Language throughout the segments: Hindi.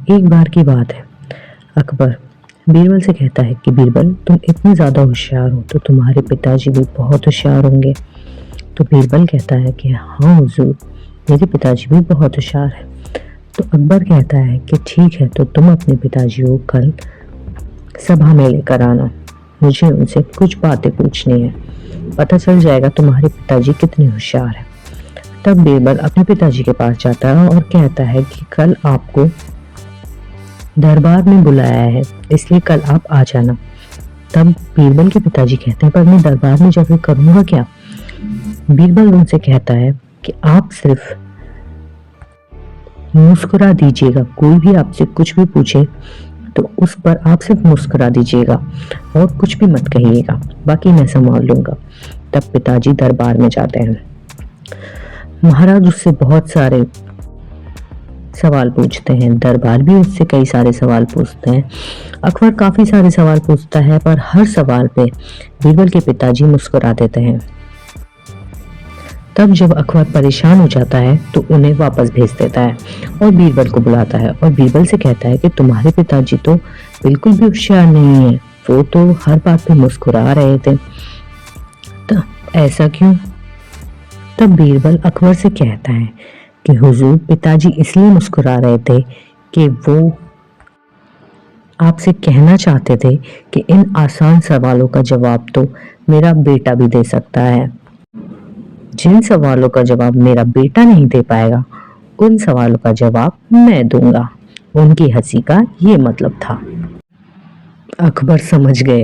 एक बार की बात है। अकबर बीरबल से कहता है कि बीरबल, तुम इतने ज़्यादा होशियार हो तो तुम्हारे पिताजी भी बहुत होशियार होंगे। तो बीरबल कहता है कि हाँ हुजूर, मेरे पिताजी भी बहुत होशियार है। तो अकबर कहता है कि ठीक है, तो तुम अपने पिताजी को कल सभा में लेकर आना, मुझे उनसे कुछ बातें पूछनी है, पता चल जाएगा तुम्हारे पिताजी कितने होशियार हैं। तब बीरबल अपने पिताजी के पास जाता है और कहता है कि कल आपको दरबार में बुलाया है, इसलिए कल आप आ जाना। तब बीरबल के पिताजी कहते हैं, पर मैं दरबार में जाकर करूँगा क्या? बीरबल उनसे कहता है कि आप सिर्फ मुस्कुरा दीजिएगा, कोई भी आपसे कुछ भी पूछे तो उस पर आप सिर्फ मुस्कुरा दीजिएगा और कुछ भी मत कहिएगा, बाकी मैं संभाल लूँगा। तब पिताजी दरबार में जाते हैं। महाराज उससे बहुत सारे सवाल पूछते हैं, दरबार भी उससे कई सारे सवाल पूछते हैं। अकबर काफ़ी सारे सवाल पूछता है, पर हर सवाल पे बीरबल के पिताजी मुस्कुरा देते हैं। तब जब अकबर परेशान हो जाता है तो उन्हें वापस भेज देता है और बीरबल को बुलाता है और बीरबल से कहता है कि तुम्हारे पिताजी तो बिल्कुल भी होशियार नहीं है, वो तो हर बात पे मुस्कुरा रहे थे, तो ऐसा क्यों? तब बीरबल अकबर से कहता है कि हुजूर, पिताजी इसलिए मुस्कुरा रहे थे कि वो आपसे कहना चाहते थे कि इन आसान सवालों का जवाब तो मेरा बेटा भी दे सकता है। जिन सवालों का जवाब मेरा बेटा नहीं दे पाएगा, उन सवालों का जवाब मैं दूंगा। उनकी हंसी का ये मतलब था। अकबर समझ गए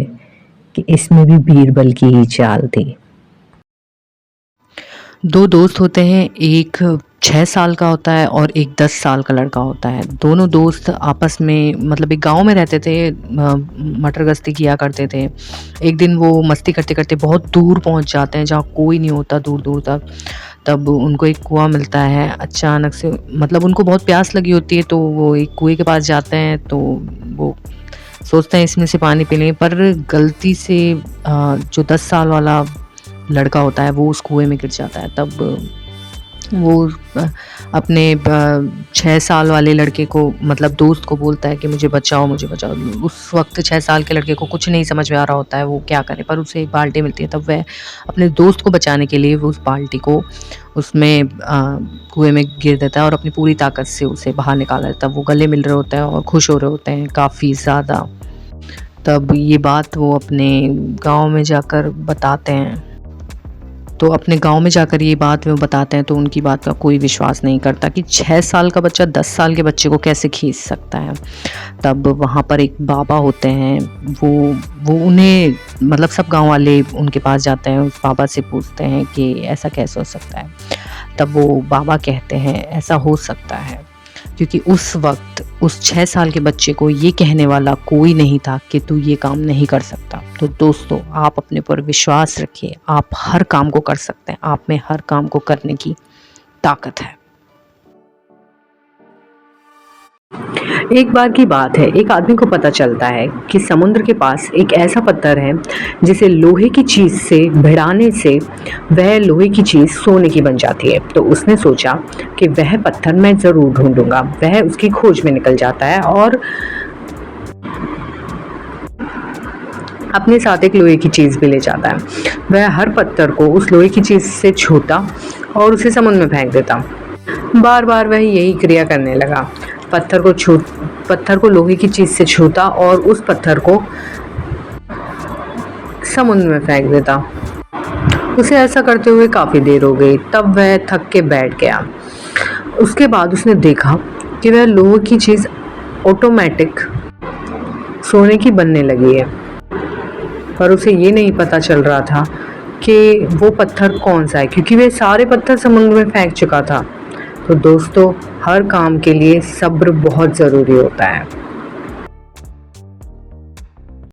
कि इसमें भी बीरबल की ही चाल थी। दो दोस्त होते हैं, एक 6 साल का होता है और एक 10 साल का लड़का होता है। दोनों दोस्त आपस में मतलब एक गांव में रहते थे, मटर गश्ती किया करते थे। एक दिन वो मस्ती करते करते बहुत दूर पहुंच जाते हैं जहाँ कोई नहीं होता, दूर दूर तक। तब उनको एक कुआं मिलता है अचानक से, मतलब उनको बहुत प्यास लगी होती है, तो वो एक कुएं के पास जाते हैं। तो वो सोचते हैं इसमें से पानी पी लें, पर गलती से जो 10 साल वाला लड़का होता है वो उस कुएं में गिर जाता है। तब वो अपने 6 साल वाले लड़के को, मतलब दोस्त को बोलता है कि मुझे बचाओ, मुझे बचाओ। उस वक्त 6 साल के लड़के को कुछ नहीं समझ में आ रहा होता है वो क्या करे, पर उसे एक बाल्टी मिलती है। तब वह अपने दोस्त को बचाने के लिए वो उस बाल्टी को उसमें कुएं में गिर देता है और अपनी पूरी ताकत से उसे बाहर निकाल देता है। वो गले मिल रहे होते हैं और खुश हो रहे होते हैं काफ़ी ज़्यादा। तब ये बात वो अपने गाँव में जाकर बताते हैं। तो अपने गांव में जाकर ये बात वो बताते हैं तो उनकी बात का कोई विश्वास नहीं करता कि 6 साल का बच्चा 10 साल के बच्चे को कैसे खींच सकता है। तब वहाँ पर एक बाबा होते हैं, वो उन्हें, मतलब सब गांव वाले उनके पास जाते हैं, उस बाबा से पूछते हैं कि ऐसा कैसे हो सकता है। तब वो बाबा कहते हैं ऐसा हो सकता है क्योंकि उस वक्त उस 6 साल के बच्चे को ये कहने वाला कोई नहीं था कि तू ये काम नहीं कर सकता। तो दोस्तों, आप अपने पर विश्वास रखिए, आप हर काम को कर सकते हैं, आप में हर काम को करने की ताकत है। एक बार की बात है, एक आदमी को पता चलता है कि समुद्र के पास एक ऐसा पत्थर है जिसे लोहे की चीज़ से भिड़ाने से वह लोहे की चीज़ सोने की बन जाती है। तो उसने सोचा कि वह पत्थर मैं ज़रूर ढूंढूंगा। वह उसकी खोज में निकल जाता है और अपने साथ एक लोहे की चीज़ भी ले जाता है। वह हर पत्थर को उस लोहे की चीज़ से छूता और उसे समुद्र में फेंक देता। बार बार वह यही क्रिया करने लगा। पत्थर को लोहे की चीज़ से छूता और उस पत्थर को समुद्र में फेंक देता। उसे ऐसा करते हुए काफ़ी देर हो गई। तब वह थक के बैठ गया। उसके बाद उसने देखा कि वह लोहे की चीज़ ऑटोमेटिक सोने की बनने लगी है, पर उसे ये नहीं पता चल रहा था कि वो पत्थर कौन सा है, क्योंकि वह सारे पत्थर समुद्र में फेंक चुका था। तो दोस्तों, हर काम के लिए सब्र बहुत ज़रूरी होता है।